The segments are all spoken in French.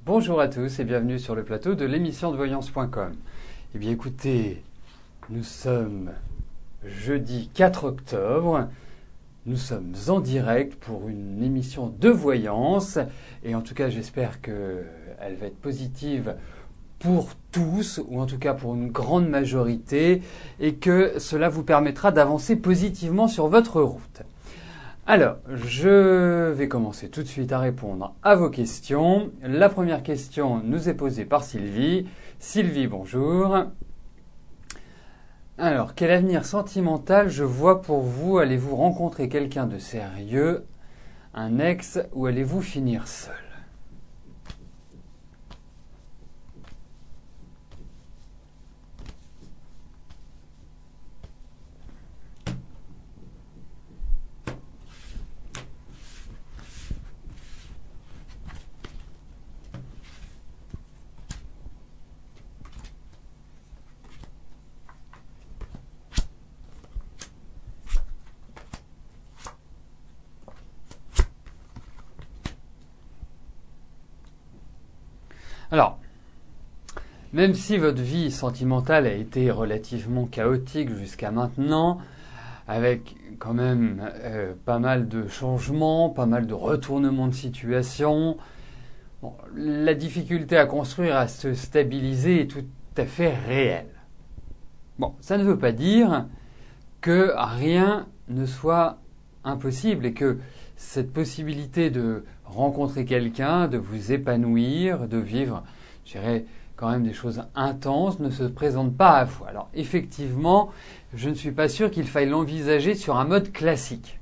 Bonjour à tous et bienvenue sur le plateau de l'émission de voyance.com. Eh bien écoutez, nous sommes jeudi 4 octobre, nous sommes en direct pour une émission de voyance et en tout cas j'espère qu'elle va être positive pour tous ou en tout cas pour une grande majorité et que cela vous permettra d'avancer positivement sur votre route. Alors, je vais commencer tout de suite à répondre à vos questions. La première question nous est posée par Sylvie. Sylvie, bonjour. Alors, quel avenir sentimental je vois pour vous? Allez-vous rencontrer quelqu'un de sérieux, un ex, ou allez-vous finir seul? Alors, même si votre vie sentimentale a été relativement chaotique jusqu'à maintenant, avec quand même pas mal de changements, pas mal de retournements de situation, bon, la difficulté à construire, à se stabiliser est tout à fait réelle. Bon, ça ne veut pas dire que rien ne soit impossible et que cette possibilité de rencontrer quelqu'un, de vous épanouir, de vivre, je dirais, quand même des choses intenses ne se présente pas à vous. Alors effectivement, je ne suis pas sûr qu'il faille l'envisager sur un mode classique,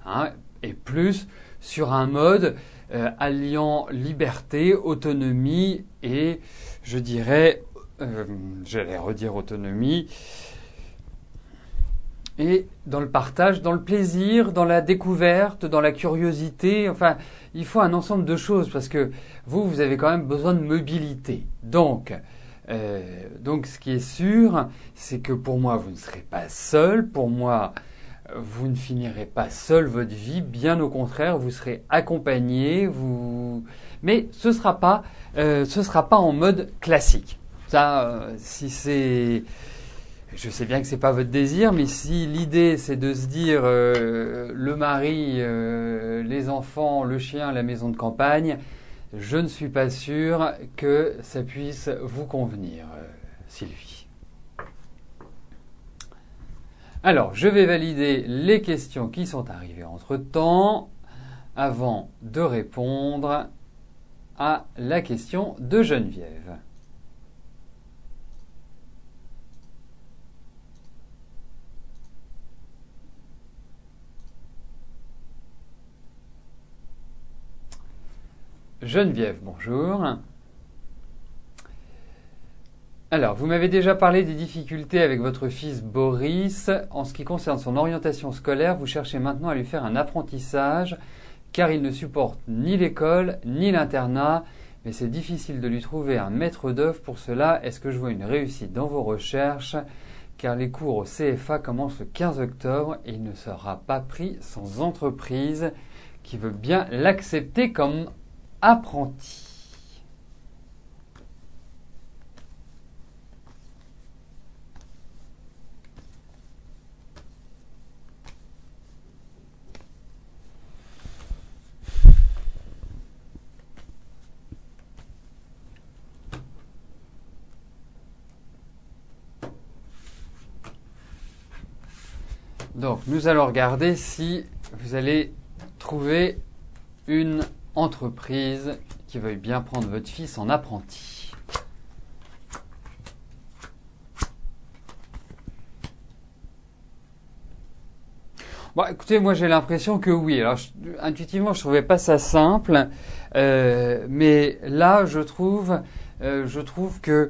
hein, et plus sur un mode alliant liberté, autonomie et, je dirais, j'allais redire autonomie, et dans le partage, dans le plaisir, dans la découverte, dans la curiosité, enfin, il faut un ensemble de choses parce que vous avez quand même besoin de mobilité. Donc, ce qui est sûr, c'est que pour moi, vous ne serez pas seul. Pour moi, vous ne finirez pas seul votre vie. Bien au contraire, vous serez accompagné. Mais ce sera pas en mode classique. Ça, si c'est je sais bien que c'est pas votre désir, mais si l'idée c'est de se dire le mari, les enfants, le chien, la maison de campagne, je ne suis pas sûr que ça puisse vous convenir, Sylvie. Alors, je vais valider les questions qui sont arrivées entre-temps avant de répondre à la question de Geneviève. Geneviève, bonjour. Alors, vous m'avez déjà parlé des difficultés avec votre fils Boris. En ce qui concerne son orientation scolaire, vous cherchez maintenant à lui faire un apprentissage car il ne supporte ni l'école ni l'internat, mais c'est difficile de lui trouver un maître d'œuvre pour cela. Est-ce que je vois une réussite dans vos recherches? Car les cours au CFA commencent le 15 octobre et il ne sera pas pris sans entreprise qui veut bien l'accepter comme apprenti. Donc, nous allons regarder si vous allez trouver une entreprise qui veuille bien prendre votre fils en apprenti. Bon, écoutez, moi j'ai l'impression que oui. Alors, intuitivement, je trouvais pas ça simple, mais là, je trouve que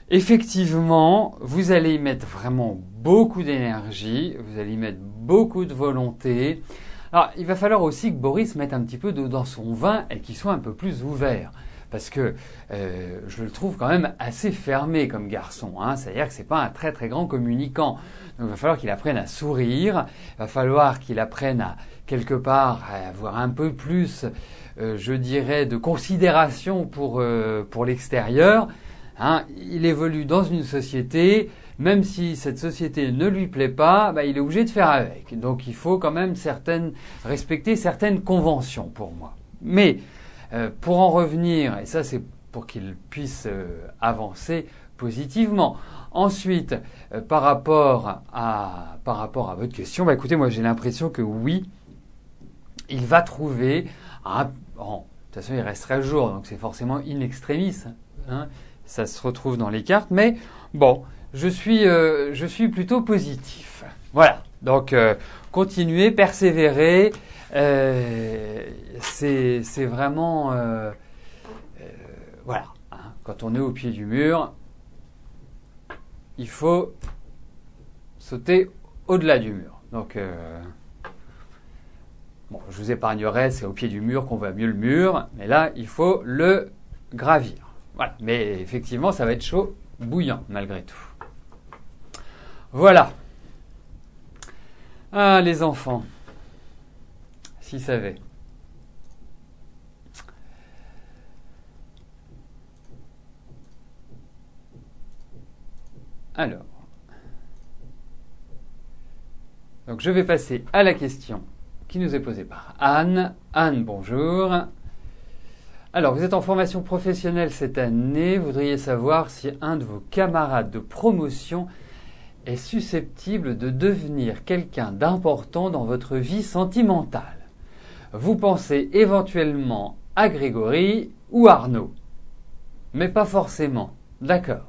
effectivement, vous allez y mettre vraiment beaucoup d'énergie, vous allez y mettre beaucoup de volonté. Alors, il va falloir aussi que Boris mette un petit peu d'eau dans son vin et qu'il soit un peu plus ouvert. parce que je le trouve quand même assez fermé comme garçon. Hein. C'est-à-dire que c'est pas un très très grand communicant. Donc il va falloir qu'il apprenne à sourire, il va falloir qu'il apprenne à quelque part à avoir un peu plus, je dirais, de considération pour l'extérieur. Hein. Il évolue dans une société. Même si cette société ne lui plaît pas, il est obligé de faire avec. Donc il faut quand même respecter certaines conventions pour moi. Mais pour en revenir, et ça c'est pour qu'il puisse avancer positivement. Ensuite, par rapport à votre question, écoutez, moi j'ai l'impression que oui, il va trouver de toute façon il reste 13 jours, donc c'est forcément in extremis. Hein, ça se retrouve dans les cartes, mais bon. Je suis plutôt positif. Voilà. Donc, continuez, persévérer. C'est vraiment, voilà. Hein, quand on est au pied du mur, il faut sauter au-delà du mur. Donc, bon, je vous épargnerai, c'est au pied du mur qu'on voit mieux le mur, mais là, il faut le gravir. Voilà. Mais effectivement, ça va être chaud, bouillant, malgré tout. Voilà. Ah, les enfants. S'ils savaient. Alors. Donc, je vais passer à la question qui nous est posée par Anne. Anne, bonjour. Alors, vous êtes en formation professionnelle cette année. Vous voudriez savoir si un de vos camarades de promotion est susceptible de devenir quelqu'un d'important dans votre vie sentimentale. Vous pensez éventuellement à Grégory ou Arnaud, mais pas forcément. D'accord.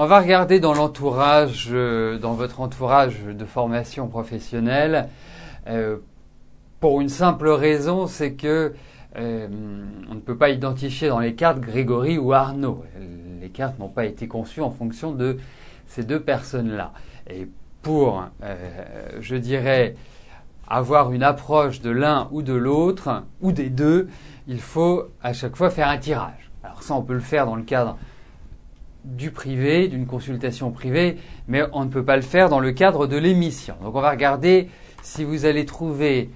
On va regarder dans l'entourage, dans votre entourage de formation professionnelle, pour une simple raison, c'est que on ne peut pas identifier dans les cartes Grégory ou Arnaud. Les cartes n'ont pas été conçues en fonction de ces deux personnes-là. Et pour, je dirais, avoir une approche de l'un ou de l'autre, ou des deux, il faut à chaque fois faire un tirage. Alors ça, on peut le faire dans le cadre du privé, d'une consultation privée, mais on ne peut pas le faire dans le cadre de l'émission. Donc on va regarder si vous allez trouver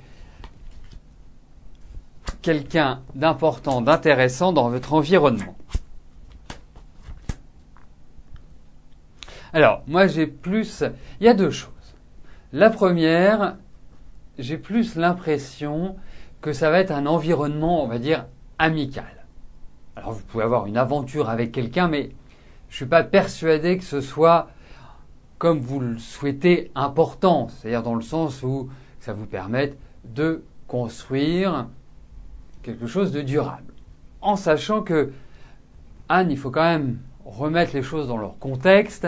quelqu'un d'important, d'intéressant dans votre environnement. Alors, moi il y a deux choses. La première, j'ai plus l'impression que ça va être un environnement, on va dire, amical. Alors vous pouvez avoir une aventure avec quelqu'un, mais je ne suis pas persuadé que ce soit, comme vous le souhaitez, important. C'est-à-dire dans le sens où ça vous permette de construire quelque chose de durable. En sachant que, Anne, il faut quand même remettre les choses dans leur contexte.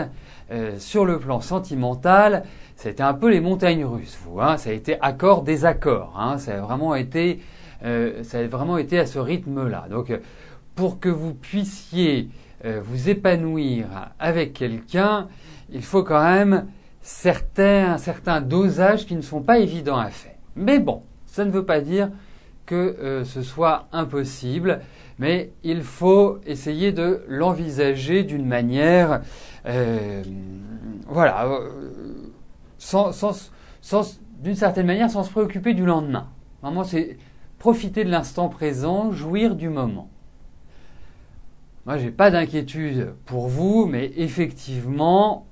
Sur le plan sentimental, ça a été un peu les montagnes russes, vous. Hein, ça a été accord-désaccord. Hein, ça a vraiment été à ce rythme-là. Donc, pour que vous puissiez vous épanouir avec quelqu'un, il faut quand même un certain dosage qui ne sont pas évidents à faire. Mais bon, ça ne veut pas dire que ce soit impossible, mais il faut essayer de l'envisager d'une manière, d'une certaine manière, sans se préoccuper du lendemain. Vraiment, c'est profiter de l'instant présent, jouir du moment. Moi, j'ai pas d'inquiétude pour vous, mais effectivement,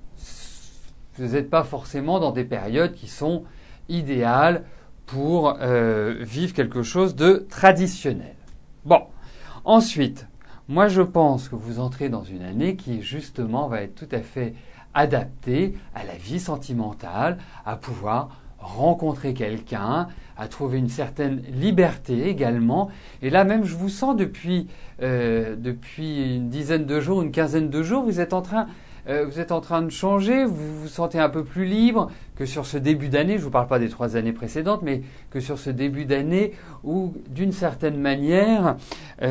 vous n'êtes pas forcément dans des périodes qui sont idéales pour vivre quelque chose de traditionnel. Bon, ensuite, moi je pense que vous entrez dans une année qui justement va être tout à fait adaptée à la vie sentimentale, à pouvoir rencontrer quelqu'un, à trouver une certaine liberté également. Et là même, je vous sens depuis une dizaine de jours, une quinzaine de jours, vous êtes en train vous êtes en train de changer, vous vous sentez un peu plus libre que sur ce début d'année, je ne vous parle pas des 3 années précédentes, mais que sur ce début d'année où, d'une certaine manière, il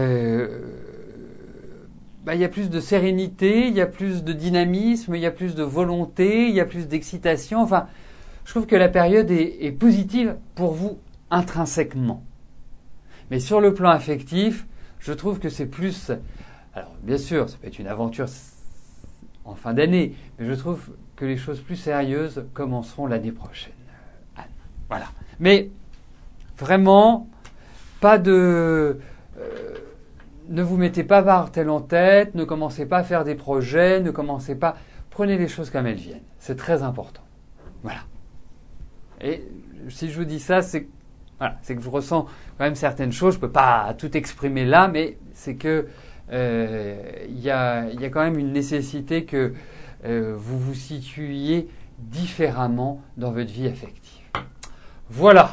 y a plus de sérénité, il y a plus de dynamisme, il y a plus de volonté, il y a plus d'excitation. Enfin, je trouve que la période est positive pour vous intrinsèquement. Mais sur le plan affectif, je trouve que c'est plus... Alors, bien sûr, ça peut être une aventure en fin d'année, mais je trouve que les choses plus sérieuses commenceront l'année prochaine. Anne. Voilà. Mais, vraiment, pas de... ne vous mettez pas Barthel en tête, ne commencez pas à faire des projets, ne commencez pas... Prenez les choses comme elles viennent. C'est très important. Voilà. Et si je vous dis ça, c'est que je ressens quand même certaines choses. Je ne peux pas tout exprimer là, mais c'est que y a quand même une nécessité que vous vous situiez différemment dans votre vie affective. Voilà.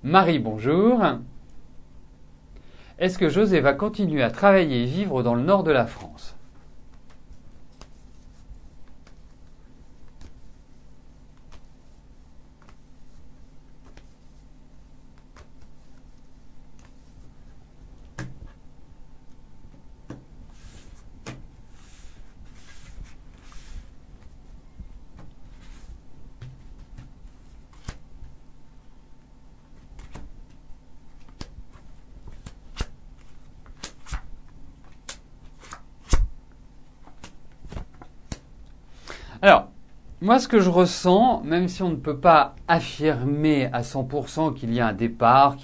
Marie, bonjour. Est-ce que José va continuer à travailler et vivre dans le nord de la France ? Alors, moi, ce que je ressens, même si on ne peut pas affirmer à 100% qu'il y a un départ,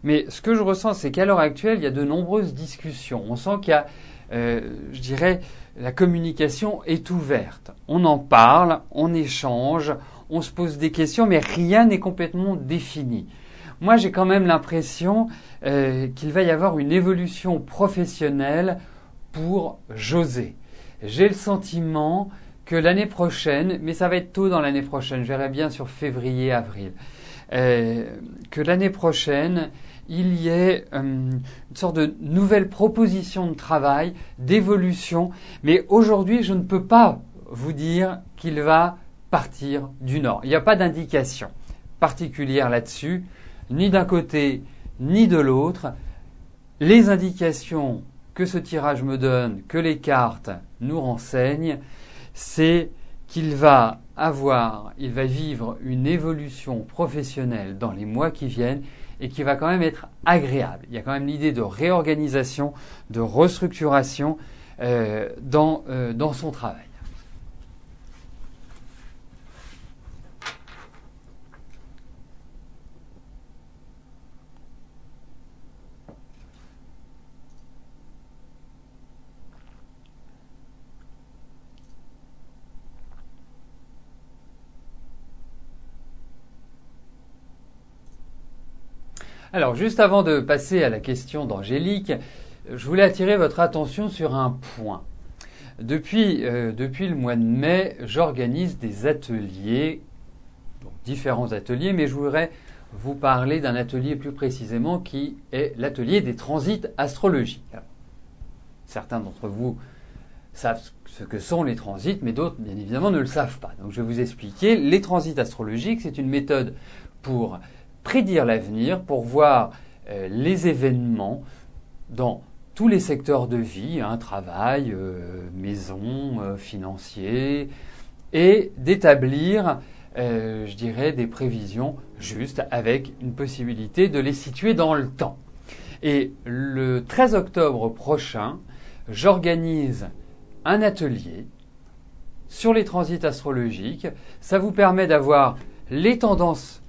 mais ce que je ressens, c'est qu'à l'heure actuelle, il y a de nombreuses discussions. On sent qu'il y a, je dirais, la communication est ouverte. On en parle, on échange, on se pose des questions, mais rien n'est complètement défini. Moi, j'ai quand même l'impression qu'il va y avoir une évolution professionnelle pour José. J'ai le sentiment que l'année prochaine, mais ça va être tôt dans l'année prochaine, je verrai bien sur février, avril, que l'année prochaine, il y ait une sorte de nouvelle proposition de travail, d'évolution, mais aujourd'hui, je ne peux pas vous dire qu'il va partir du Nord. Il n'y a pas d'indication particulière là-dessus, ni d'un côté, ni de l'autre. Les indications que ce tirage me donne, que les cartes nous renseignent, c'est qu'il va vivre une évolution professionnelle dans les mois qui viennent et qui va quand même être agréable. Il y a quand même l'idée de réorganisation, de restructuration dans son travail. Alors, juste avant de passer à la question d'Angélique, je voulais attirer votre attention sur un point. Depuis le mois de mai, j'organise des ateliers, donc différents ateliers, mais je voudrais vous parler d'un atelier plus précisément qui est l'atelier des transits astrologiques. Alors, certains d'entre vous savent ce que sont les transits, mais d'autres, bien évidemment, ne le savent pas. Donc, je vais vous expliquer. Les transits astrologiques, c'est une méthode pour prédire l'avenir, pour voir les événements dans tous les secteurs de vie, travail, maison, financier, et d'établir, je dirais, des prévisions justes avec une possibilité de les situer dans le temps. Et le 13 octobre prochain, j'organise un atelier sur les transits astrologiques. Ça vous permet d'avoir les tendances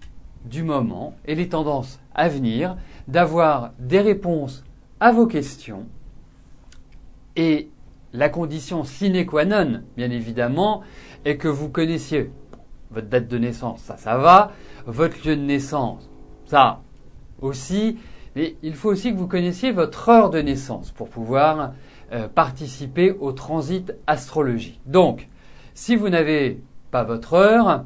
du moment et les tendances à venir, d'avoir des réponses à vos questions. Et la condition sine qua non, bien évidemment, est que vous connaissiez votre date de naissance, ça va, votre lieu de naissance, ça aussi, mais il faut aussi que vous connaissiez votre heure de naissance pour pouvoir participer au transit astrologique. Donc, si vous n'avez pas votre heure,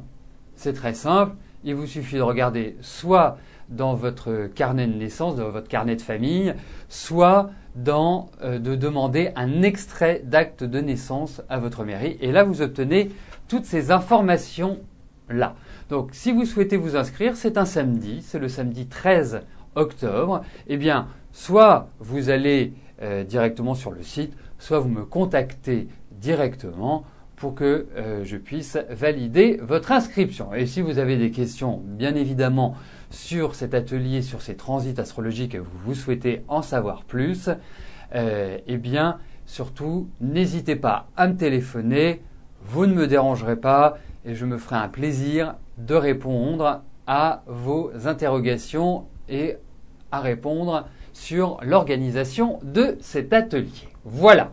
c'est très simple, il vous suffit de regarder soit dans votre carnet de naissance, dans votre carnet de famille, soit de demander un extrait d'acte de naissance à votre mairie. Et là, vous obtenez toutes ces informations-là. Donc, si vous souhaitez vous inscrire, c'est un samedi, c'est le samedi 13 octobre. Eh bien, soit vous allez directement sur le site, soit vous me contactez directement pour que je puisse valider votre inscription. Et si vous avez des questions, bien évidemment, sur cet atelier, sur ces transits astrologiques et vous souhaitez en savoir plus, eh bien, surtout, n'hésitez pas à me téléphoner, vous ne me dérangerez pas et je me ferai un plaisir de répondre à vos interrogations et à répondre sur l'organisation de cet atelier. Voilà.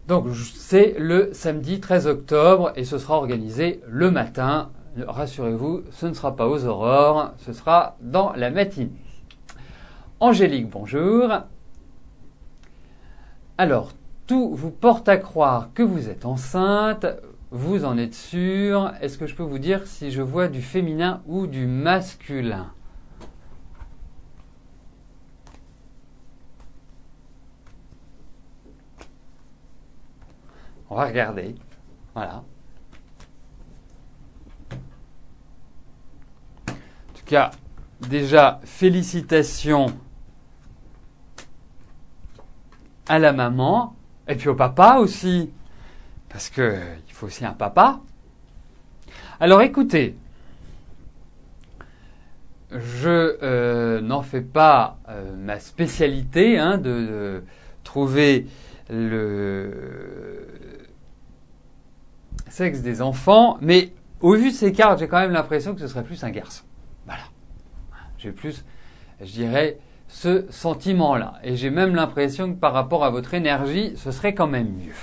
Donc, c'est le samedi 13 octobre et ce sera organisé le matin. Rassurez-vous, ce ne sera pas aux aurores, ce sera dans la matinée. Angélique, bonjour. Alors, tout vous porte à croire que vous êtes enceinte, vous en êtes sûr. Est-ce que je peux vous dire si je vois du féminin ou du masculin ? On va regarder. Voilà. En tout cas, déjà, félicitations à la maman et puis au papa aussi. Parce que il faut aussi un papa. Alors écoutez, je n'en fais pas ma spécialité de trouver le sexe des enfants, mais au vu de ces cartes, j'ai quand même l'impression que ce serait plus un garçon. Voilà. J'ai plus, je dirais, ce sentiment-là. Et j'ai même l'impression que par rapport à votre énergie, ce serait quand même mieux.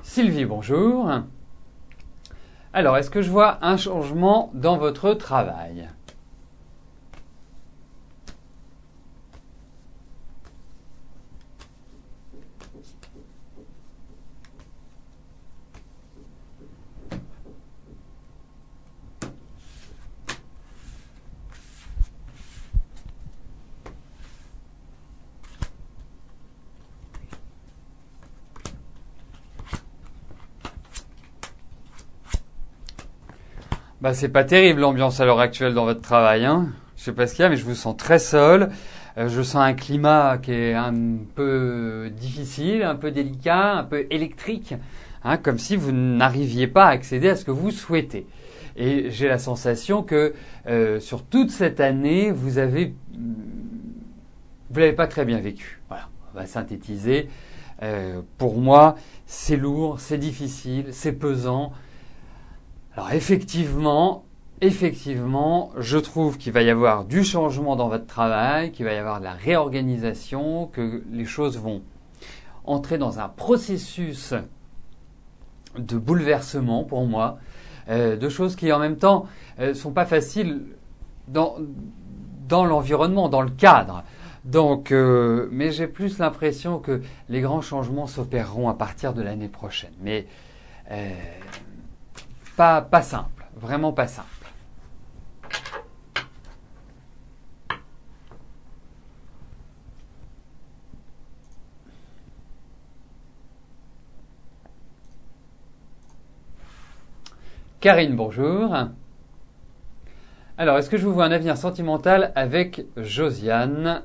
Sylvie, bonjour. Alors, est-ce que je vois un changement dans votre travail ? Bah, c'est pas terrible l'ambiance à l'heure actuelle dans votre travail, hein. Je sais pas ce qu'il y a, mais je vous sens très seul. Je sens un climat qui est un peu difficile, un peu délicat, un peu électrique, hein, comme si vous n'arriviez pas à accéder à ce que vous souhaitez. Et j'ai la sensation que sur toute cette année, vous l'avez pas très bien vécu. Voilà, on va synthétiser. Pour moi, c'est lourd, c'est difficile, c'est pesant. Alors effectivement, je trouve qu'il va y avoir du changement dans votre travail, qu'il va y avoir de la réorganisation, que les choses vont entrer dans un processus de bouleversement pour moi, de choses qui en même temps sont pas faciles dans l'environnement, dans le cadre. Donc, mais j'ai plus l'impression que les grands changements s'opéreront à partir de l'année prochaine. Mais pas simple, vraiment pas simple. Karine, bonjour. Alors, est-ce que je vous vois un avenir sentimental avec Josiane ?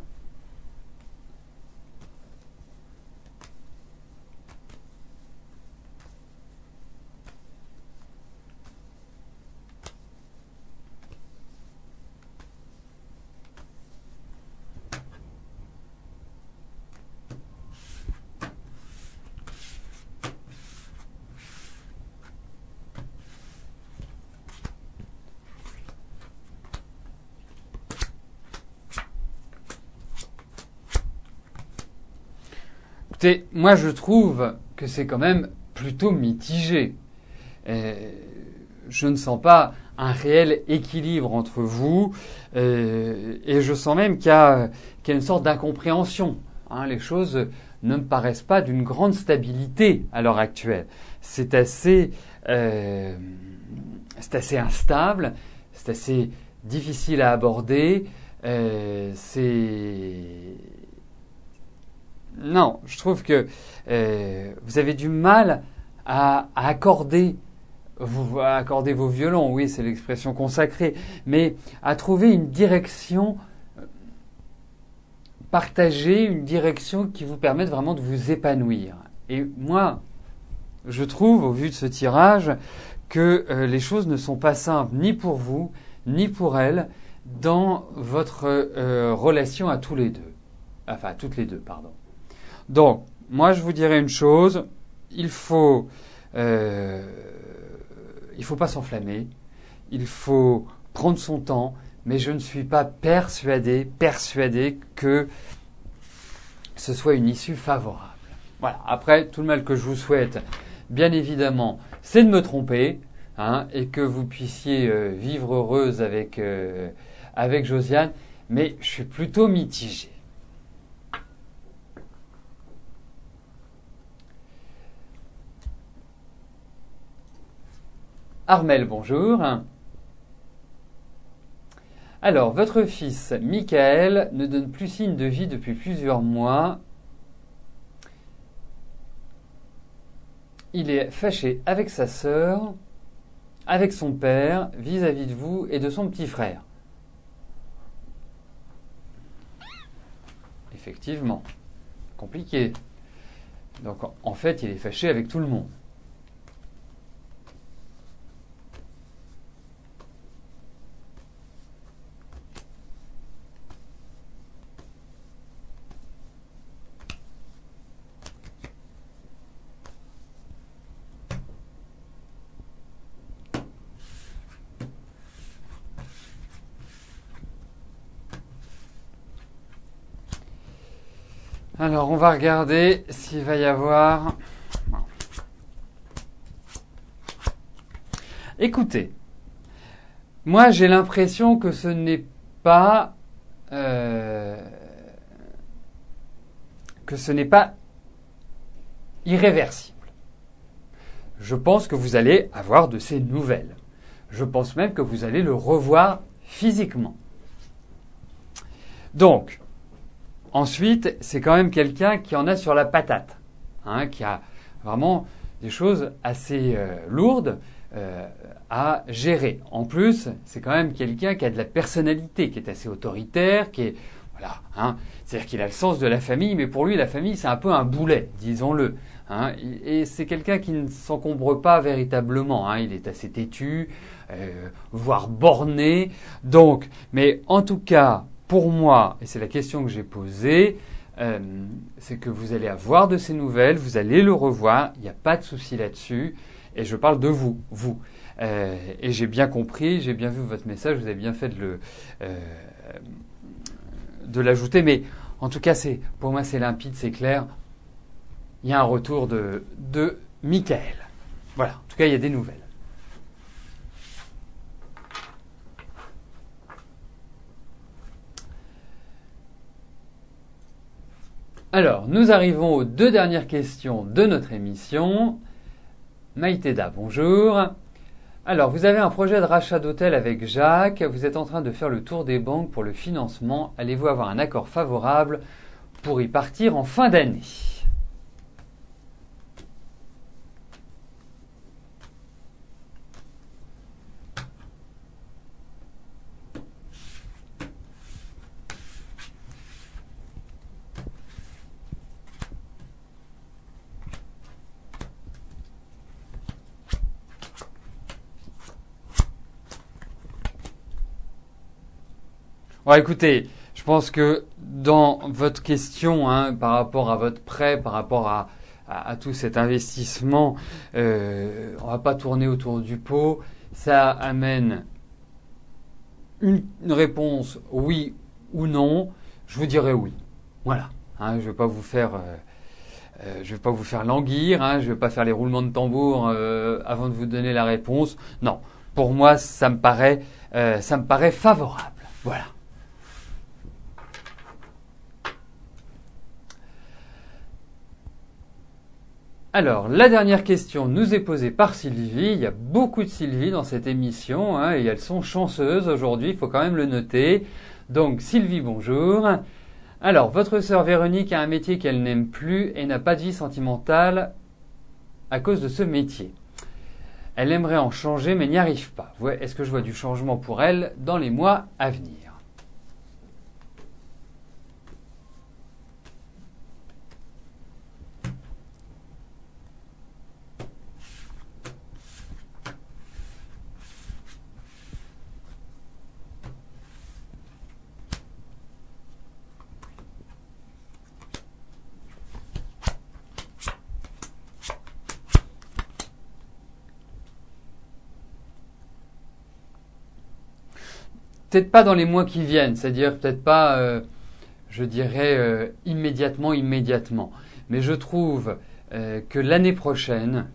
Écoutez, moi je trouve que c'est quand même plutôt mitigé. je ne sens pas un réel équilibre entre vous et je sens même qu'il y a une sorte d'incompréhension. Hein, les choses ne me paraissent pas d'une grande stabilité à l'heure actuelle. C'est assez instable, c'est assez difficile à aborder. Non, je trouve que vous avez du mal à accorder vos violons, oui, c'est l'expression consacrée, mais à trouver une direction partagée, une direction qui vous permette vraiment de vous épanouir. Et moi, je trouve, au vu de ce tirage, que les choses ne sont pas simples ni pour vous, ni pour elle, dans votre relation à tous les deux. Enfin, à toutes les deux, pardon. Donc, moi, je vous dirais une chose, il faut pas s'enflammer, il faut prendre son temps, mais je ne suis pas persuadé que ce soit une issue favorable. Voilà. Après, tout le mal que je vous souhaite, bien évidemment, c'est de me tromper, hein, et que vous puissiez vivre heureuse avec Josiane, mais je suis plutôt mitigé. Armel, bonjour. Alors, votre fils, Michael, ne donne plus signe de vie depuis plusieurs mois. Il est fâché avec sa sœur, avec son père, vis-à-vis de vous et de son petit frère. Effectivement, compliqué. Donc, en fait, il est fâché avec tout le monde. Alors, on va regarder s'il va y avoir... Écoutez, moi j'ai l'impression que ce n'est pas... irréversible. Je pense que vous allez avoir de ces nouvelles. Je pense même que vous allez le revoir physiquement. Donc, ensuite, c'est quand même quelqu'un qui en a sur la patate, hein, qui a vraiment des choses assez lourdes à gérer. En plus, c'est quand même quelqu'un qui a de la personnalité, qui est assez autoritaire, qui est voilà, hein, c'est-à-dire qu'il a le sens de la famille, mais pour lui, la famille, c'est un peu un boulet, disons-le. Hein, et c'est quelqu'un qui ne s'encombre pas véritablement. Hein, il est assez têtu, voire borné. Donc, mais en tout cas, pour moi, et c'est la question que j'ai posée, c'est que vous allez avoir de ces nouvelles, vous allez le revoir, il n'y a pas de souci là-dessus, et je parle de vous. Et j'ai bien compris, j'ai bien vu votre message, vous avez bien fait de l'ajouter, mais en tout cas, pour moi, c'est limpide, c'est clair. Il y a un retour de Michael. Voilà, en tout cas, il y a des nouvelles. Alors, nous arrivons aux deux dernières questions de notre émission. Maïteda, bonjour. Alors, vous avez un projet de rachat d'hôtel avec Jacques. Vous êtes en train de faire le tour des banques pour le financement. Allez-vous avoir un accord favorable pour y partir en fin d'année ? Bon, écoutez, je pense que dans votre question, hein, par rapport à votre prêt, par rapport à tout cet investissement, on va pas tourner autour du pot. Ça amène une réponse oui ou non. Je vous dirais oui. Voilà. Hein, je vais pas vous faire Je ne vais pas vous faire languir, hein, je ne vais pas faire les roulements de tambour avant de vous donner la réponse. Non, pour moi, ça me paraît favorable. Voilà. Alors, la dernière question nous est posée par Sylvie. Il y a beaucoup de Sylvie dans cette émission, hein, et elles sont chanceuses aujourd'hui, il faut quand même le noter. Donc, Sylvie, bonjour. Alors, votre sœur Véronique a un métier qu'elle n'aime plus et n'a pas de vie sentimentale à cause de ce métier. Elle aimerait en changer mais n'y arrive pas. Est-ce que je vois du changement pour elle dans les mois à venir ? Peut-être pas dans les mois qui viennent, c'est-à-dire peut-être pas, je dirais, immédiatement. Mais je trouve que l'année prochaine,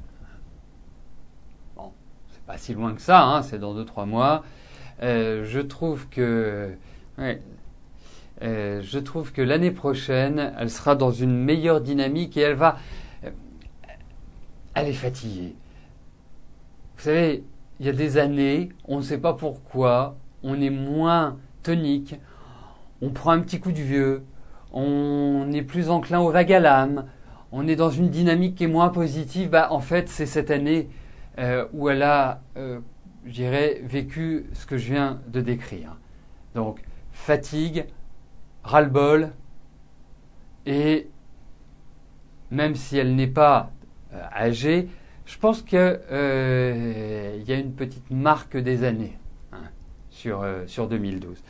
bon, c'est pas si loin que ça, hein, c'est dans 2-3 mois, je trouve que l'année prochaine, elle sera dans une meilleure dynamique et elle est fatiguée. Vous savez, il y a des années, on ne sait pas pourquoi, on est moins tonique, on prend un petit coup de vieux, on est plus enclin au vague à l'âme, on est dans une dynamique qui est moins positive. En fait, c'est cette année où elle a, je dirais, vécu ce que je viens de décrire. Donc, fatigue, ras-le-bol, et même si elle n'est pas âgée, je pense qu'il y a une petite marque des années sur 2012.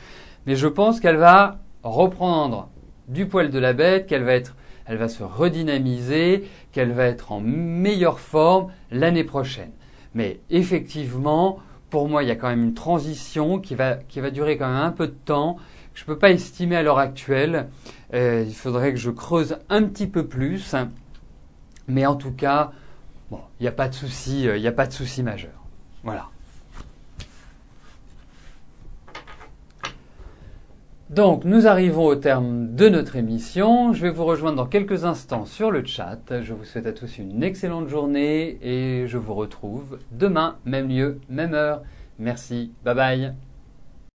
Mais je pense qu'elle va reprendre du poil de la bête, elle va se redynamiser, qu'elle va être en meilleure forme l'année prochaine. Mais effectivement, pour moi, il y a quand même une transition qui va durer quand même un peu de temps. Je ne peux pas estimer à l'heure actuelle. Il faudrait que je creuse un petit peu plus. Mais en tout cas, bon, il n'y a pas de souci, majeur. Voilà. Donc, nous arrivons au terme de notre émission. Je vais vous rejoindre dans quelques instants sur le chat. Je vous souhaite à tous une excellente journée et je vous retrouve demain, même lieu, même heure. Merci, bye bye.